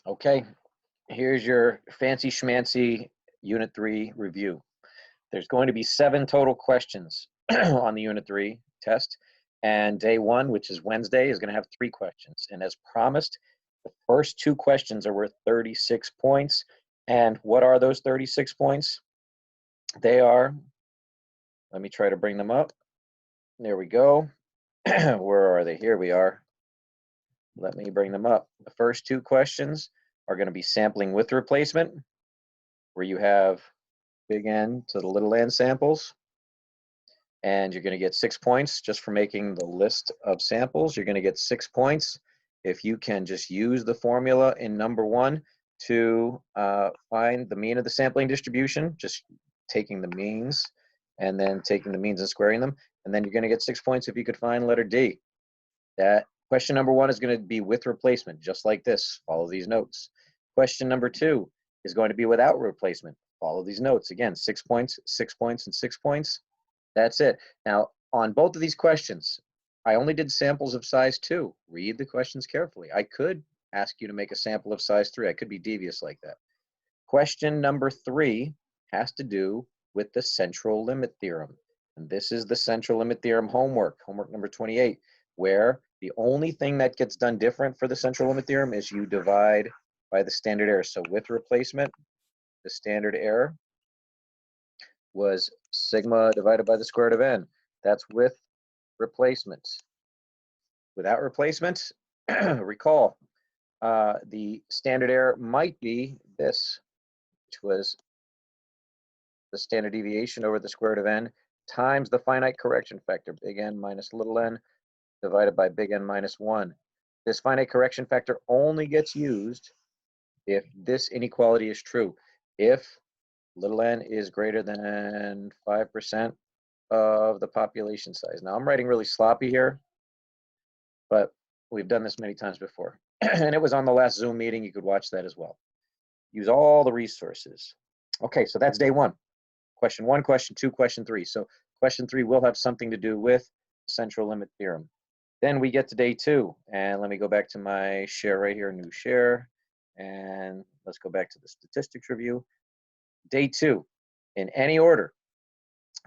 Okay, here's your fancy schmancy Unit 3 review. There's going to be 7 total questions on the Unit 3 test, and day 1, which is Wednesday, is going to have 3 questions. And as promised, the first 2 questions are worth 36 points. And what are those 36 points? They are, let me try to bring them up. There we go. Where are they? Here we are. Let me bring them up. The first 2 questions are going to be sampling with replacement, where you have big N to the little n samples, and you're going to get 6 points just for making the list of samples. You're going to get 6 points if you can just use the formula in number 1 to find the mean of the sampling distribution, just taking the means and then taking the means and squaring them. And then you're going to get 6 points if you could find letter D. That question number 1 is going to be with replacement, just like this. Follow these notes. Question number 2 is going to be without replacement. Follow these notes. Again, 6 points, 6 points, and 6 points. That's it. Now, on both of these questions, I only did samples of size 2. Read the questions carefully. I could ask you to make a sample of size 3. I could be devious like that. Question number 3 has to do with the central limit theorem. And this is the central limit theorem homework number 28, where the only thing that gets done different for the central limit theorem is you divide by the standard error. So with replacement, the standard error was sigma divided by the square root of n. That's with replacement. Without replacement, recall, the standard error might be this, which was the standard deviation over the square root of n times the finite correction factor, big N minus little n, divided by big N minus 1. This finite correction factor only gets used if this inequality is true. If little n is greater than 5% of the population size. Now, I'm writing really sloppy here, but we've done this many times before. And it was on the last Zoom meeting. You could watch that as well. Use all the resources. Okay, so that's day 1. Question 1, question 2, question 3. So question 3 will have something to do with the central limit theorem. Then we get to day 2, and let me go back to my share right here, new share, and let's go back to the statistics review. Day 2, in any order,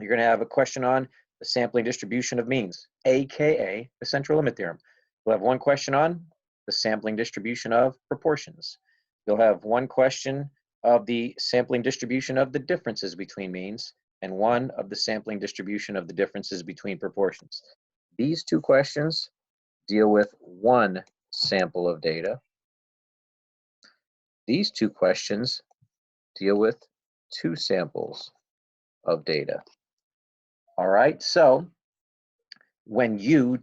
you're going to have a question on the sampling distribution of means, aka the central limit theorem. We'll have 1 question on the sampling distribution of proportions. You'll have 1 question of the sampling distribution of the differences between means, and 1 of the sampling distribution of the differences between proportions. These 2 questions deal with 1 sample of data. These 2 questions deal with 2 samples of data. All right, so when you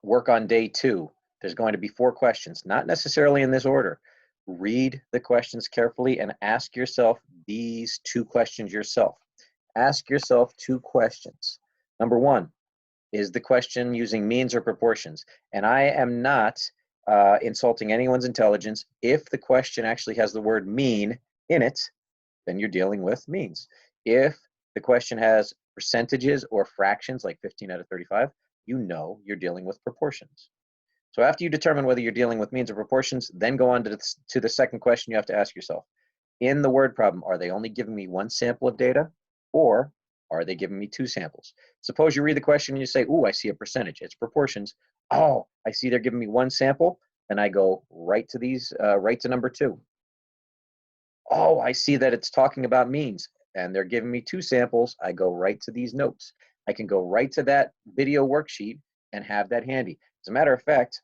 work on day 2, there's going to be 4 questions, not necessarily in this order. Read the questions carefully and ask yourself these 2 questions yourself. Ask yourself 2 questions. Number 1, is the question using means or proportions? And I am not insulting anyone's intelligence. If the question actually has the word mean in it, then you're dealing with means. If the question has percentages or fractions, like 15 out of 35, you know you're dealing with proportions. So after you determine whether you're dealing with means or proportions, then go on to the second question you have to ask yourself. In the word problem, are they only giving me 1 sample of data, or are they giving me 2 samples? Suppose you read the question and you say, ooh, I see a percentage, it's proportions. Oh, I see they're giving me 1 sample, and I go right to these, right to number 2. Oh, I see that it's talking about means, and they're giving me 2 samples. I go right to these notes. I can go right to that video worksheet and have that handy. As a matter of fact,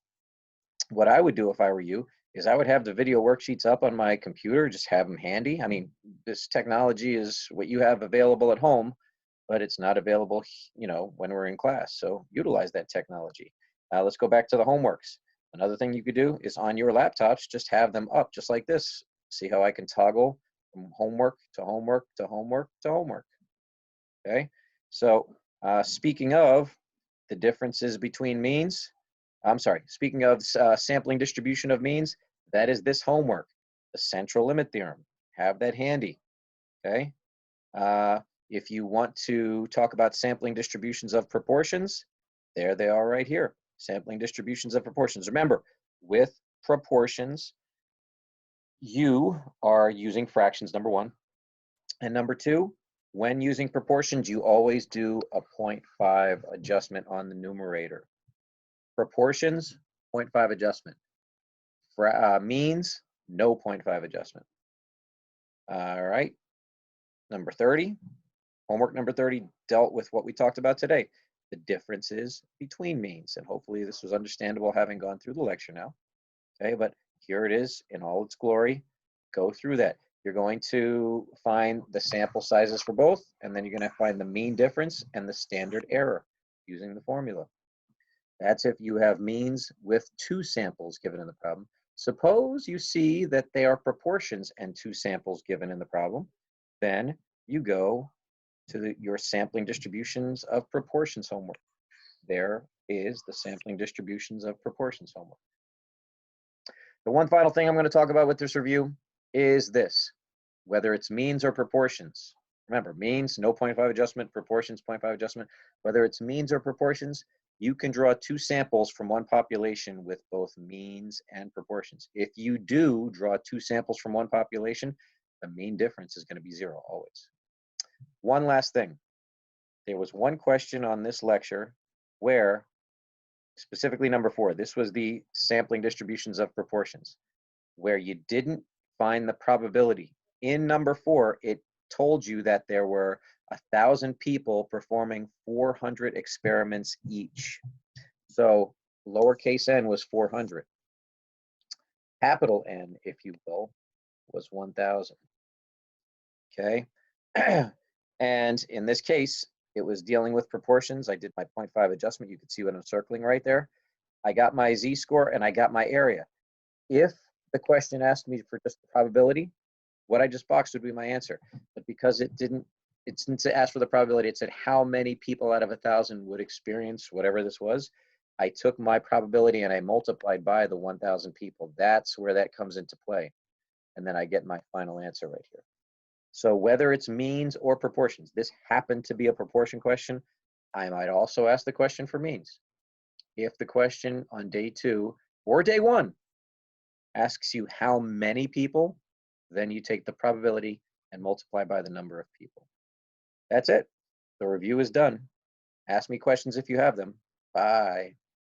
what I would do if I were you is I would have the video worksheets up on my computer, just have them handy. I mean, this technology is what you have available at home, but it's not available, you know, when we're in class. So utilize that technology. Let's go back to the homeworks. Another thing you could do is on your laptops, just have them up just like this. See how I can toggle from homework to homework to homework to homework. Okay, so speaking of the differences between means, speaking of sampling distribution of means, that is this homework, the central limit theorem. Have that handy, okay? If you want to talk about sampling distributions of proportions, there they are right here, sampling distributions of proportions. Remember, with proportions, you are using fractions, number one. And number two, when using proportions, you always do a 0.5 adjustment on the numerator. Proportions, 0.5 adjustment. Means, no 0.5 adjustment. All right. Number 30, homework number 30 dealt with what we talked about today, the differences between means. And hopefully this was understandable having gone through the lecture now. Okay, but here it is in all its glory. Go through that. You're going to find the sample sizes for both, and then you're going to find the mean difference and the standard error using the formula. That's if you have means with two samples given in the problem. Suppose you see that they are proportions and two samples given in the problem, then you go to your sampling distributions of proportions homework. There is the sampling distributions of proportions homework. The one final thing I'm going to talk about with this review is this, whether it's means or proportions. Remember, means, no 0.5 adjustment, proportions, 0.5 adjustment. Whether it's means or proportions, you can draw two samples from one population with both means and proportions. If you do draw two samples from one population, the mean difference is going to be 0 always. One last thing. There was one question on this lecture where, specifically number 4, this was the sampling distributions of proportions, where you didn't find the probability. In number 4, it told you that there were 1,000 people performing 400 experiments each. So lowercase n was 400. Capital N, if you will, was 1,000. Okay. And in this case, it was dealing with proportions. I did my 0.5 adjustment. You can see what I'm circling right there. I got my z-score and I got my area. If the question asked me for just the probability, what I just boxed would be my answer. But because it didn't ask for the probability, it said how many people out of 1,000 would experience whatever this was. I took my probability and I multiplied by the 1,000 people. That's where that comes into play. And then I get my final answer right here. So whether it's means or proportions, this happened to be a proportion question. I might also ask the question for means. If the question on day 2 or day 1 asks you how many people, then you take the probability and multiply by the number of people. That's it. The review is done. Ask me questions if you have them. Bye.